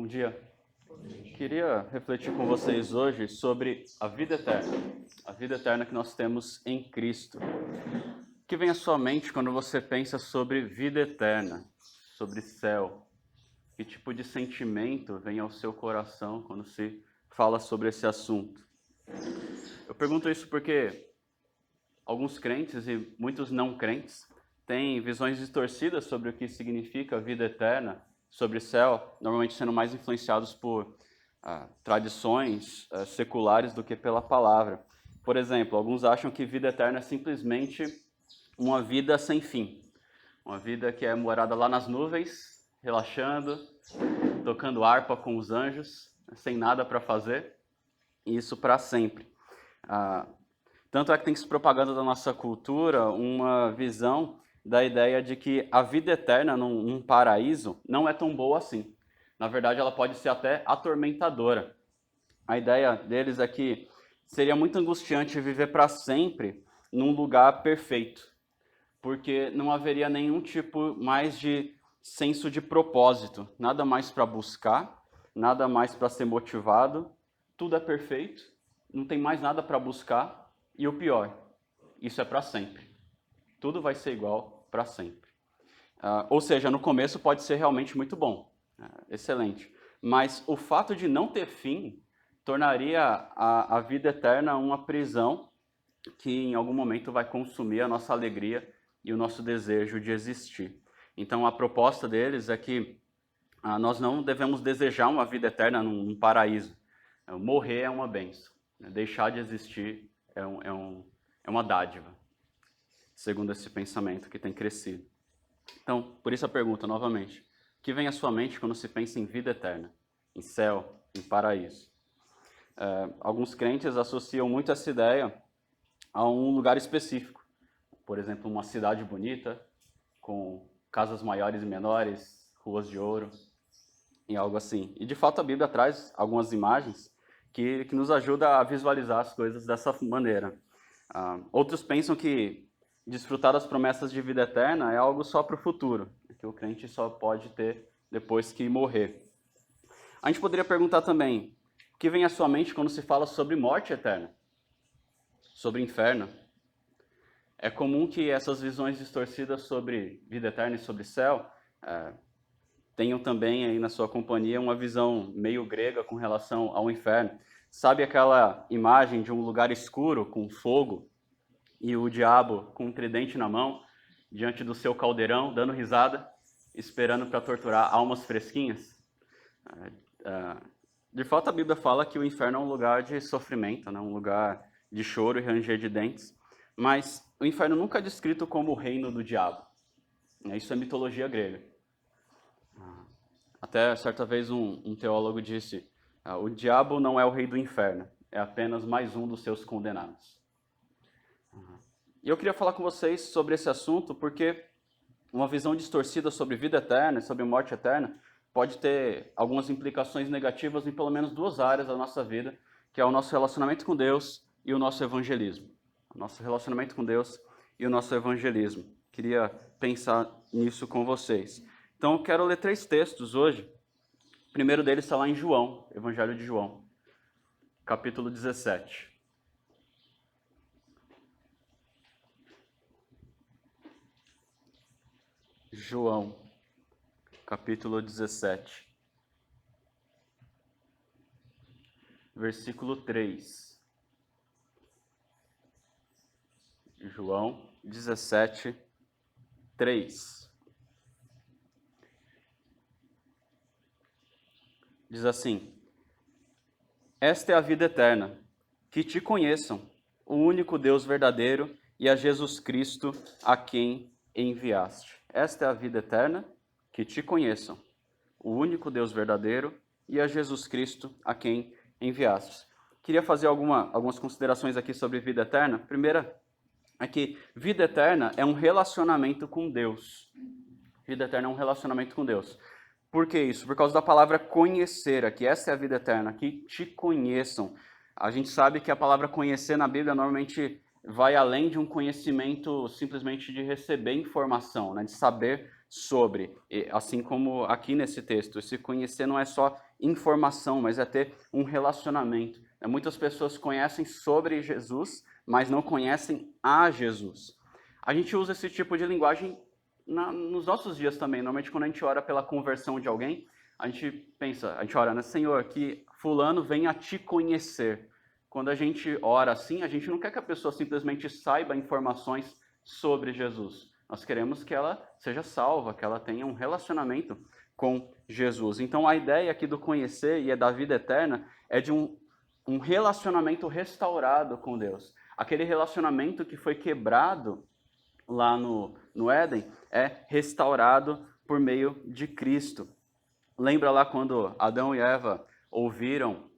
Bom dia. Queria refletir com vocês hoje sobre a vida eterna que nós temos em Cristo. O que vem à sua mente quando você pensa sobre vida eterna, sobre céu? Que tipo de sentimento vem ao seu coração quando se fala sobre esse assunto? Eu pergunto isso porque alguns crentes e muitos não crentes têm visões distorcidas sobre o que significa vida eterna, sobre céu, normalmente sendo mais influenciados por tradições seculares do que pela palavra. Por exemplo, alguns acham que vida eterna é simplesmente uma vida sem fim, uma vida que é morada lá nas nuvens, relaxando, tocando harpa com os anjos, sem nada para fazer, e isso para sempre. Tanto é que tem se propagando da nossa cultura uma visão da ideia de que a vida eterna num paraíso não é tão boa assim. Na verdade, ela pode ser até atormentadora. A ideia deles é que seria muito angustiante viver para sempre num lugar perfeito, porque não haveria nenhum tipo mais de senso de propósito, nada mais para buscar, nada mais para ser motivado, tudo é perfeito, não tem mais nada para buscar, e o pior, isso é para sempre. Tudo vai ser igual para sempre. Ou seja, no começo pode ser realmente muito bom, excelente, mas o fato de não ter fim tornaria a vida eterna uma prisão que em algum momento vai consumir a nossa alegria e o nosso desejo de existir. Então a proposta deles é que nós não devemos desejar uma vida eterna num paraíso. Morrer é uma bênção, deixar de existir é uma dádiva, segundo esse pensamento que tem crescido. Então, por isso a pergunta novamente: o que vem à sua mente quando se pensa em vida eterna, em céu, em paraíso? Alguns crentes associam muito essa ideia a um lugar específico, por exemplo, uma cidade bonita, com casas maiores e menores, ruas de ouro, e algo assim. E de fato a Bíblia traz algumas imagens que nos ajudam a visualizar as coisas dessa maneira. Outros pensam que desfrutar das promessas de vida eterna é algo só para o futuro, que o crente só pode ter depois que morrer. A gente poderia perguntar também: o que vem à sua mente quando se fala sobre morte eterna? Sobre inferno? É comum que essas visões distorcidas sobre vida eterna e sobre céu tenham também aí na sua companhia uma visão meio grega com relação ao inferno. Sabe aquela imagem de um lugar escuro com fogo e o diabo com um tridente na mão, diante do seu caldeirão, dando risada, esperando para torturar almas fresquinhas? De fato, a Bíblia fala que o inferno é um lugar de sofrimento, né? Um lugar de choro e ranger de dentes, mas o inferno nunca é descrito como o reino do diabo. Isso é mitologia grega. Até certa vez um teólogo disse: o diabo não é o rei do inferno, é apenas mais um dos seus condenados. E eu queria falar com vocês sobre esse assunto porque uma visão distorcida sobre vida eterna e sobre morte eterna pode ter algumas implicações negativas em pelo menos duas áreas da nossa vida, que é o nosso relacionamento com Deus e o nosso evangelismo. O nosso relacionamento com Deus e o nosso evangelismo. Queria pensar nisso com vocês. Então eu quero ler 3 textos hoje. O primeiro deles está lá em João, Evangelho de João, capítulo 17. João, capítulo 17, versículo 3. João 17, 3. Diz assim: esta é a vida eterna, que te conheçam, o único Deus verdadeiro e a Jesus Cristo a quem enviaste. Esta é a vida eterna, que te conheçam, o único Deus verdadeiro e a Jesus Cristo a quem enviaste. Queria fazer algumas considerações aqui sobre vida eterna. Primeira é que vida eterna é um relacionamento com Deus. Vida eterna é um relacionamento com Deus. Por que isso? Por causa da palavra conhecer aqui. Essa é a vida eterna, que te conheçam. A gente sabe que a palavra conhecer na Bíblia normalmente vai além de um conhecimento simplesmente de receber informação, né? De saber sobre, assim como aqui nesse texto. Esse conhecer não é só informação, mas é ter um relacionamento. Muitas pessoas conhecem sobre Jesus, mas não conhecem a Jesus. A gente usa esse tipo de linguagem nos nossos dias também. Normalmente, quando a gente ora pela conversão de alguém, a gente ora, né, Senhor, que fulano venha a te conhecer. Quando a gente ora assim, a gente não quer que a pessoa simplesmente saiba informações sobre Jesus. Nós queremos que ela seja salva, que ela tenha um relacionamento com Jesus. Então, a ideia aqui do conhecer e da vida eterna é de um relacionamento restaurado com Deus. Aquele relacionamento que foi quebrado lá no Éden é restaurado por meio de Cristo. Lembra lá quando Adão e Eva ouviram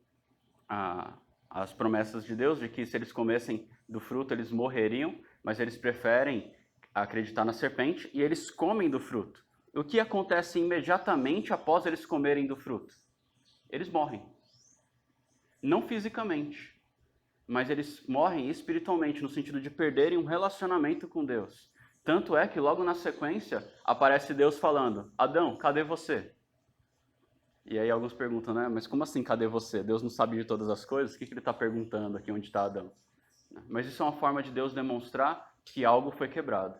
as promessas de Deus, de que se eles comessem do fruto eles morreriam, mas eles preferem acreditar na serpente e eles comem do fruto. O que acontece imediatamente após eles comerem do fruto? Eles morrem. Não fisicamente, mas eles morrem espiritualmente, no sentido de perderem um relacionamento com Deus. Tanto é que logo na sequência aparece Deus falando: Adão, cadê você? E aí alguns perguntam, né? Mas como assim, cadê você? Deus não sabe de todas as coisas? O que ele está perguntando aqui onde está Adão? Mas isso é uma forma de Deus demonstrar que algo foi quebrado.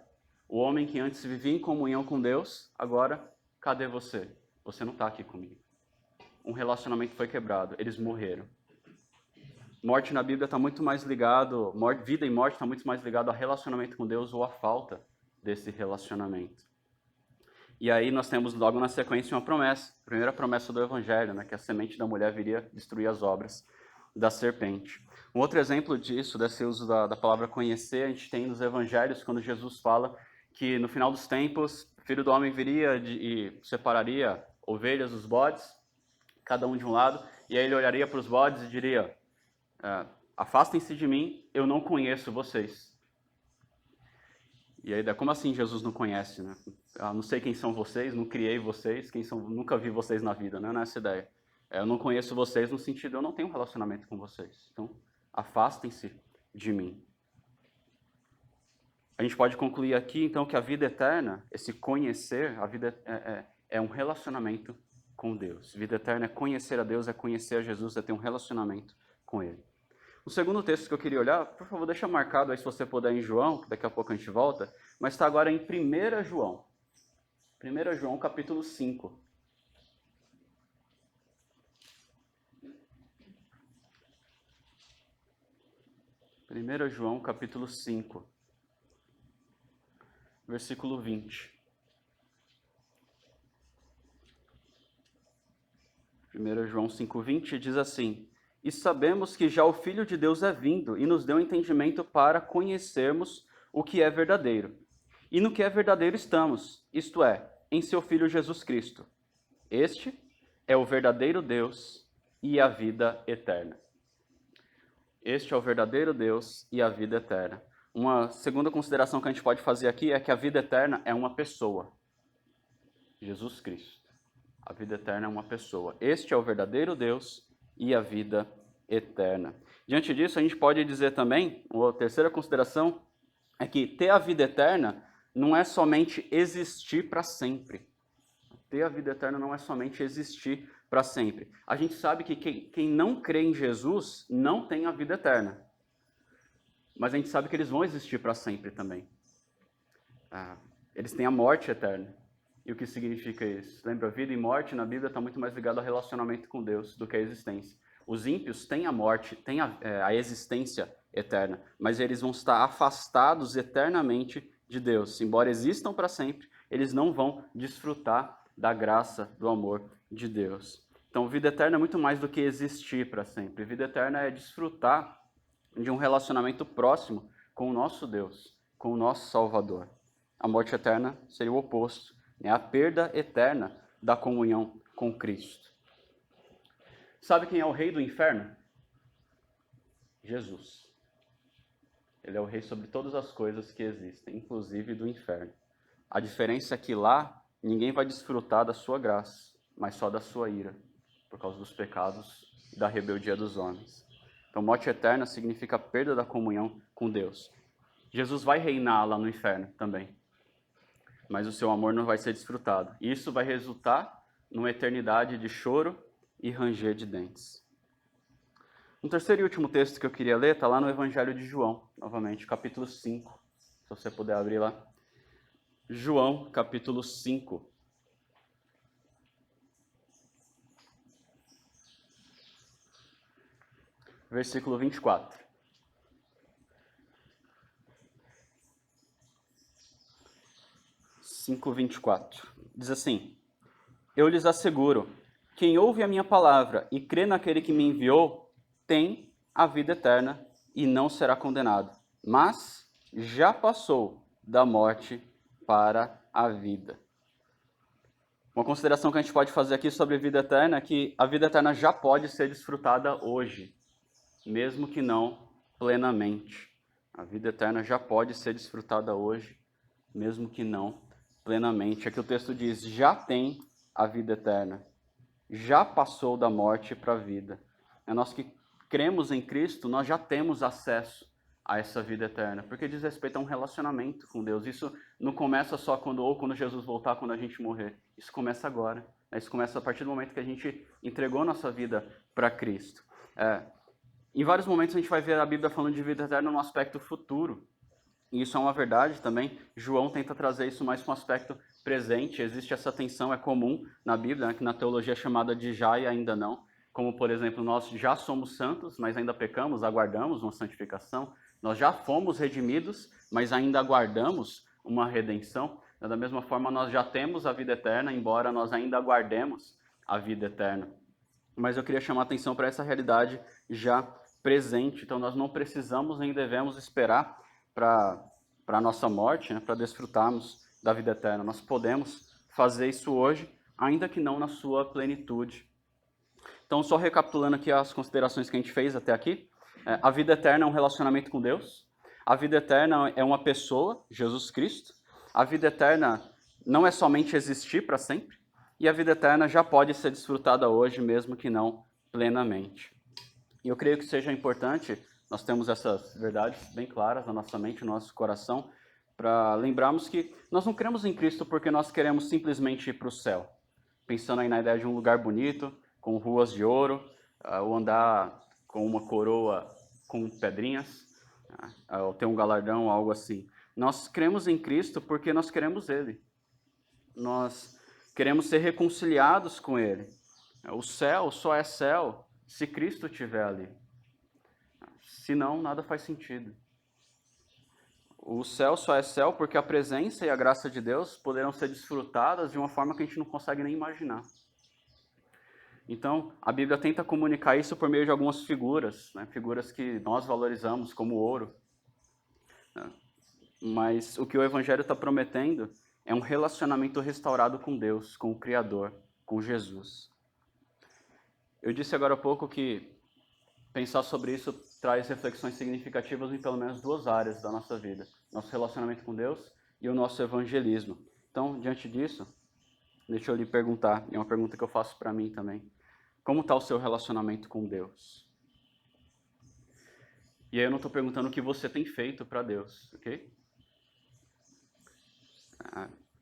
O homem que antes vivia em comunhão com Deus, agora, cadê você? Você não está aqui comigo. Um relacionamento foi quebrado, eles morreram. Morte na Bíblia está muito mais ligado, vida e morte está muito mais ligado a relacionamento com Deus ou a falta desse relacionamento. E aí nós temos logo na sequência uma promessa, a primeira promessa do Evangelho, né, que a semente da mulher viria destruir as obras da serpente. Um outro exemplo disso, desse uso da palavra conhecer, a gente tem nos Evangelhos, quando Jesus fala que no final dos tempos, o Filho do Homem viria e separaria ovelhas dos bodes, cada um de um lado, e aí ele olharia para os bodes e diria: afastem-se de mim, eu não conheço vocês. E aí, como assim Jesus não conhece, né? Não sei quem são vocês, não criei vocês, nunca vi vocês na vida, né? Não é essa ideia. Eu não conheço vocês no sentido, eu não tenho um relacionamento com vocês. Então, afastem-se de mim. A gente pode concluir aqui, então, que a vida eterna, esse conhecer, a vida é um relacionamento com Deus. Vida eterna é conhecer a Deus, é conhecer a Jesus, é ter um relacionamento com Ele. O segundo texto que eu queria olhar, por favor, deixa marcado aí se você puder em João, que daqui a pouco a gente volta, mas está agora em 1 João. 1 João, capítulo 5. João, capítulo 5, versículo 20. 1 João 5,20 diz assim: E sabemos que já o Filho de Deus é vindo e nos deu entendimento para conhecermos o que é verdadeiro. E no que é verdadeiro estamos, isto é, em seu Filho Jesus Cristo. Este é o verdadeiro Deus e a vida eterna. Este é o verdadeiro Deus e a vida eterna. Uma segunda consideração que a gente pode fazer aqui é que a vida eterna é uma pessoa. Jesus Cristo. A vida eterna é uma pessoa. Este é o verdadeiro Deus e a vida eterna. Diante disso, a gente pode dizer também, a terceira consideração, é que ter a vida eterna não é somente existir para sempre. Ter a vida eterna não é somente existir para sempre. A gente sabe que quem não crê em Jesus não tem a vida eterna. Mas a gente sabe que eles vão existir para sempre também. Eles têm a morte eterna. E o que significa isso? Lembra, vida e morte na Bíblia está muito mais ligado ao relacionamento com Deus do que à existência. Os ímpios têm a morte, têm a existência eterna, mas eles vão estar afastados eternamente de Deus. Embora existam para sempre, eles não vão desfrutar da graça, do amor de Deus. Então, vida eterna é muito mais do que existir para sempre. Vida eterna é desfrutar de um relacionamento próximo com o nosso Deus, com o nosso Salvador. A morte eterna seria o oposto, é a perda eterna da comunhão com Cristo. Sabe quem é o rei do inferno? Jesus. Ele é o rei sobre todas as coisas que existem, inclusive do inferno. A diferença é que lá ninguém vai desfrutar da sua graça, mas só da sua ira, por causa dos pecados e da rebeldia dos homens. Então, morte eterna significa a perda da comunhão com Deus. Jesus vai reinar lá no inferno também. mas o seu amor não vai ser desfrutado. Isso vai resultar numa eternidade de choro e ranger de dentes. Um terceiro e último texto que eu queria ler está lá no Evangelho de João, novamente, capítulo 5. Se você puder abrir lá. João, capítulo 5. Versículo 24. Diz assim: Eu lhes asseguro, quem ouve a minha palavra e crê naquele que me enviou, tem a vida eterna e não será condenado, mas já passou da morte para a vida. Uma consideração que a gente pode fazer aqui sobre a vida eterna é que a vida eterna já pode ser desfrutada hoje, mesmo que não plenamente. A vida eterna já pode ser desfrutada hoje, mesmo que não plenamente. Aqui o texto diz, já tem a vida eterna, já passou da morte para a vida. Nós que cremos em Cristo, nós já temos acesso a essa vida eterna, porque diz respeito a um relacionamento com Deus. Isso não começa só quando Jesus voltar, quando a gente morrer. Isso começa agora. Isso começa a partir do momento que a gente entregou nossa vida para Cristo. Em vários momentos a gente vai ver a Bíblia falando de vida eterna no aspecto futuro. E isso é uma verdade também. João tenta trazer isso mais para um aspecto presente. Existe essa tensão, é comum na Bíblia, né, que na teologia é chamada de já e ainda não. Como, por exemplo, nós já somos santos, mas ainda pecamos, aguardamos uma santificação. Nós já fomos redimidos, mas ainda aguardamos uma redenção. Da mesma forma, nós já temos a vida eterna, embora nós ainda aguardemos a vida eterna. Mas eu queria chamar a atenção para essa realidade já presente. Então, nós não precisamos nem devemos esperar para a nossa morte, né, para desfrutarmos da vida eterna. Nós podemos fazer isso hoje, ainda que não na sua plenitude. Então, só recapitulando aqui as considerações que a gente fez até aqui. A vida eterna é um relacionamento com Deus. A vida eterna é uma pessoa, Jesus Cristo. A vida eterna não é somente existir para sempre. E a vida eterna já pode ser desfrutada hoje, mesmo que não plenamente. E eu creio que seja importante, nós temos essas verdades bem claras na nossa mente, no nosso coração, para lembrarmos que nós não cremos em Cristo porque nós queremos simplesmente ir para o céu. Pensando aí na ideia de um lugar bonito, com ruas de ouro, ou andar com uma coroa com pedrinhas, ou ter um galardão, algo assim. Nós cremos em Cristo porque nós queremos Ele. Nós queremos ser reconciliados com Ele. O céu só é céu se Cristo estiver ali. Senão, nada faz sentido. O céu só é céu porque a presença e a graça de Deus poderão ser desfrutadas de uma forma que a gente não consegue nem imaginar. Então, a Bíblia tenta comunicar isso por meio de algumas figuras, né? Figuras que nós valorizamos como ouro. Mas o que o Evangelho está prometendo é um relacionamento restaurado com Deus, com o Criador, com Jesus. Eu disse agora há pouco que pensar sobre isso traz reflexões significativas em pelo menos duas áreas da nossa vida. Nosso relacionamento com Deus e o nosso evangelismo. Então, diante disso, deixa eu lhe perguntar, e é uma pergunta que eu faço para mim também. Como está o seu relacionamento com Deus? E aí eu não estou perguntando o que você tem feito para Deus, ok?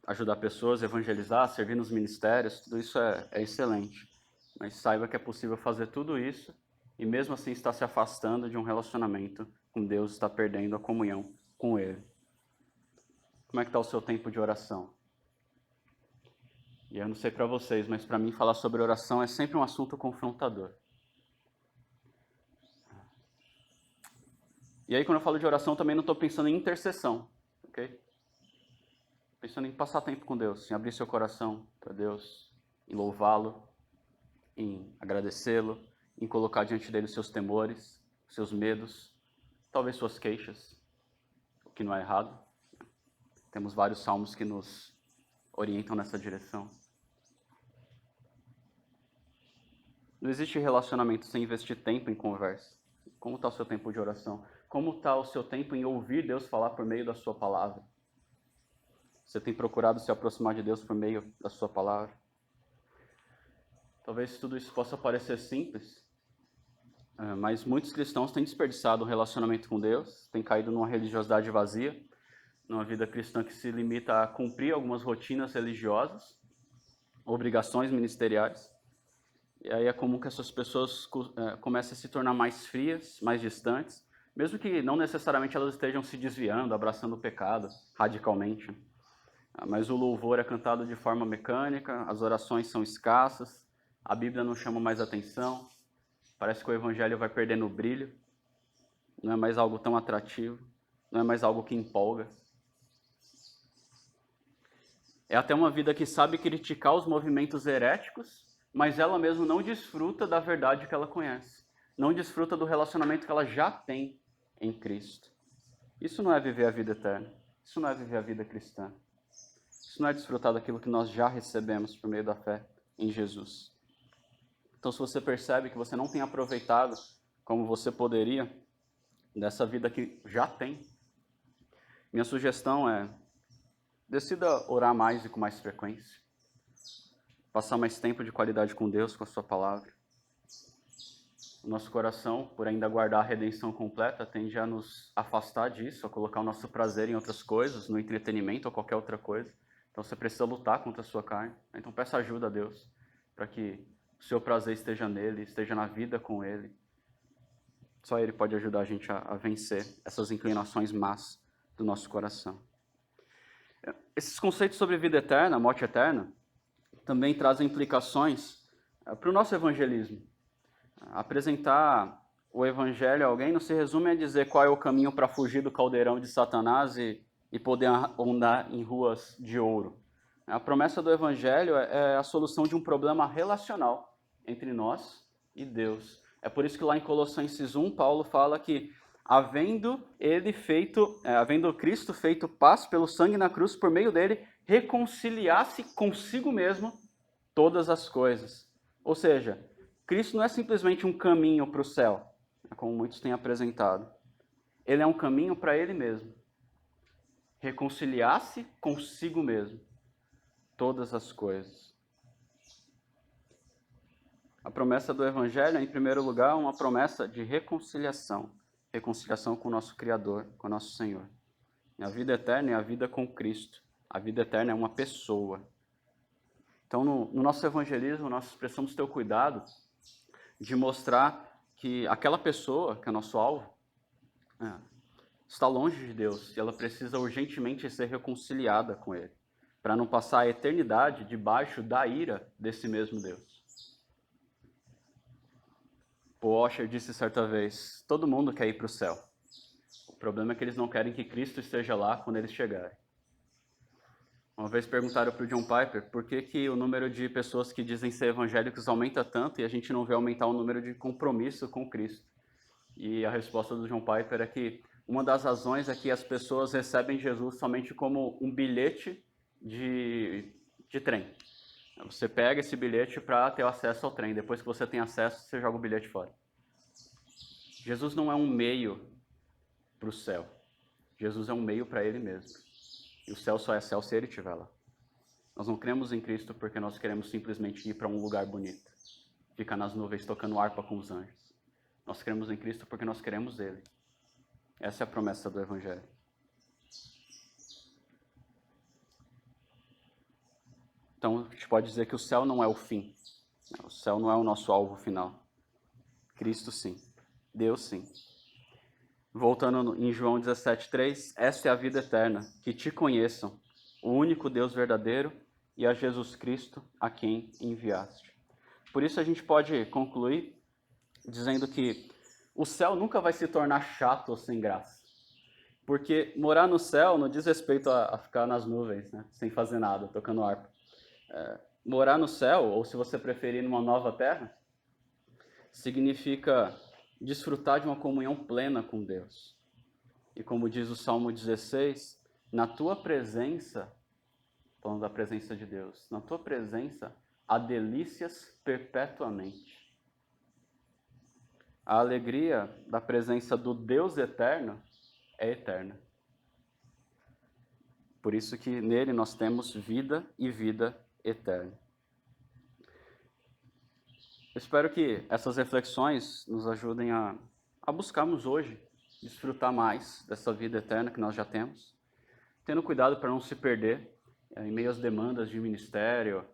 Ajudar pessoas, evangelizar, servir nos ministérios, tudo isso é excelente. Mas saiba que é possível fazer tudo isso e mesmo assim está se afastando de um relacionamento com Deus, está perdendo a comunhão com Ele. Como é que está o seu tempo de oração? E eu não sei para vocês, mas para mim falar sobre oração é sempre um assunto confrontador. E aí quando eu falo de oração também não estou pensando em intercessão, ok? Pensando em passar tempo com Deus, em abrir seu coração para Deus, em louvá-lo, em agradecê-lo, em colocar diante dele os seus temores, os seus medos, talvez suas queixas, o que não é errado. Temos vários salmos que nos orientam nessa direção. Não existe relacionamento sem investir tempo em conversa. Como está o seu tempo de oração? Como está o seu tempo em ouvir Deus falar por meio da sua palavra? Você tem procurado se aproximar de Deus por meio da sua palavra? Talvez tudo isso possa parecer simples, mas muitos cristãos têm desperdiçado o relacionamento com Deus, têm caído numa religiosidade vazia, numa vida cristã que se limita a cumprir algumas rotinas religiosas, obrigações ministeriais. E aí é comum que essas pessoas comecem a se tornar mais frias, mais distantes, mesmo que não necessariamente elas estejam se desviando, abraçando o pecado radicalmente. Mas o louvor é cantado de forma mecânica, as orações são escassas, a Bíblia não chama mais atenção, parece que o evangelho vai perdendo o brilho, não é mais algo tão atrativo, não é mais algo que empolga. É até uma vida que sabe criticar os movimentos heréticos, mas ela mesma não desfruta da verdade que ela conhece, não desfruta do relacionamento que ela já tem em Cristo. Isso não é viver a vida eterna, isso não é viver a vida cristã. Isso não é desfrutar daquilo que nós já recebemos por meio da fé em Jesus. Então, se você percebe que você não tem aproveitado como você poderia dessa vida que já tem, minha sugestão é: decida orar mais e com mais frequência. Passar mais tempo de qualidade com Deus, com a sua palavra. O nosso coração, por ainda guardar a redenção completa, tende a nos afastar disso, a colocar o nosso prazer em outras coisas, no entretenimento ou qualquer outra coisa. Então você precisa lutar contra a sua carne. Então peça ajuda a Deus para que o seu prazer esteja nele, esteja na vida com ele. Só ele pode ajudar a gente a vencer essas inclinações más do nosso coração. Esses conceitos sobre vida eterna, morte eterna, também trazem implicações para o nosso evangelismo. Apresentar o evangelho a alguém não se resume a dizer qual é o caminho para fugir do caldeirão de Satanás e poder andar em ruas de ouro. A promessa do evangelho é a solução de um problema relacional entre nós e Deus. É por isso que lá em Colossenses 1, Paulo fala que havendo Cristo feito paz pelo sangue na cruz, por meio dele, reconciliasse consigo mesmo todas as coisas. Ou seja, Cristo não é simplesmente um caminho para o céu, como muitos têm apresentado. Ele é um caminho para ele mesmo. Reconciliar-se consigo mesmo todas as coisas. A promessa do Evangelho é, em primeiro lugar, uma promessa de reconciliação. Reconciliação com o nosso Criador, com o nosso Senhor. A vida eterna é a vida com Cristo. A vida eterna é uma pessoa. Então, no nosso evangelismo, nós precisamos ter o cuidado de mostrar que aquela pessoa, que é nosso alvo, está longe de Deus e ela precisa urgentemente ser reconciliada com Ele, para não passar a eternidade debaixo da ira desse mesmo Deus. Paul Washer disse certa vez: todo mundo quer ir para o céu. O problema é que eles não querem que Cristo esteja lá quando eles chegarem. Uma vez perguntaram para o John Piper por que o número de pessoas que dizem ser evangélicos aumenta tanto e a gente não vê aumentar o número de compromisso com Cristo. E a resposta do John Piper é que uma das razões é que as pessoas recebem Jesus somente como um bilhete de trem. Você pega esse bilhete para ter acesso ao trem. Depois que você tem acesso, você joga o bilhete fora. Jesus não é um meio para o céu. Jesus é um meio para ele mesmo. E o céu só é céu se ele estiver lá. Nós não cremos em Cristo porque nós queremos simplesmente ir para um lugar bonito. Ficar nas nuvens tocando harpa com os anjos. Nós cremos em Cristo porque nós queremos ele. Essa é a promessa do Evangelho. Então, a gente pode dizer que o céu não é o fim. O céu não é o nosso alvo final. Cristo sim. Deus sim. Voltando em João 17,3, esta é a vida eterna, que te conheçam, o único Deus verdadeiro e a Jesus Cristo a quem enviaste. Por isso a gente pode concluir dizendo que o céu nunca vai se tornar chato ou sem graça. Porque morar no céu não diz respeito a ficar nas nuvens, né, sem fazer nada, tocando harpa. Morar no céu, ou se você preferir numa nova terra, significa desfrutar de uma comunhão plena com Deus. E como diz o Salmo 16, na tua presença, falando da presença de Deus, na tua presença há delícias perpetuamente. A alegria da presença do Deus eterno é eterna. Por isso que nele nós temos vida e vida eterna. Eu espero que essas reflexões nos ajudem a buscarmos hoje desfrutar mais dessa vida eterna que nós já temos. tendo cuidado para não se perder em meio às demandas de ministério,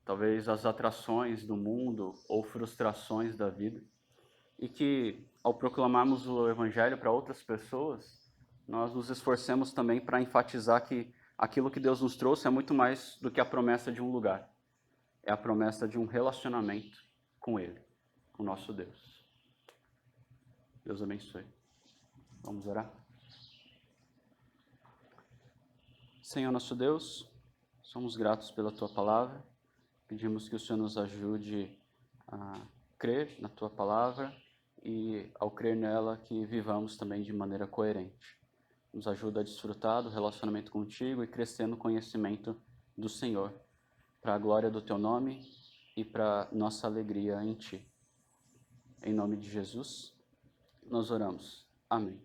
talvez as atrações do mundo ou frustrações da vida, e que ao proclamarmos o Evangelho para outras pessoas, nós nos esforcemos também para enfatizar que aquilo que Deus nos trouxe é muito mais do que a promessa de um lugar, é a promessa de um relacionamento com Ele, com o nosso Deus. Deus abençoe. Vamos orar? Senhor nosso Deus, somos gratos pela Tua Palavra, pedimos que o Senhor nos ajude a crer na Tua Palavra e, ao crer nela, que vivamos também de maneira coerente. Nos ajuda a desfrutar do relacionamento contigo e crescer no conhecimento do Senhor, para a glória do Teu nome e para nossa alegria em Ti. Em nome de Jesus, nós oramos. Amém.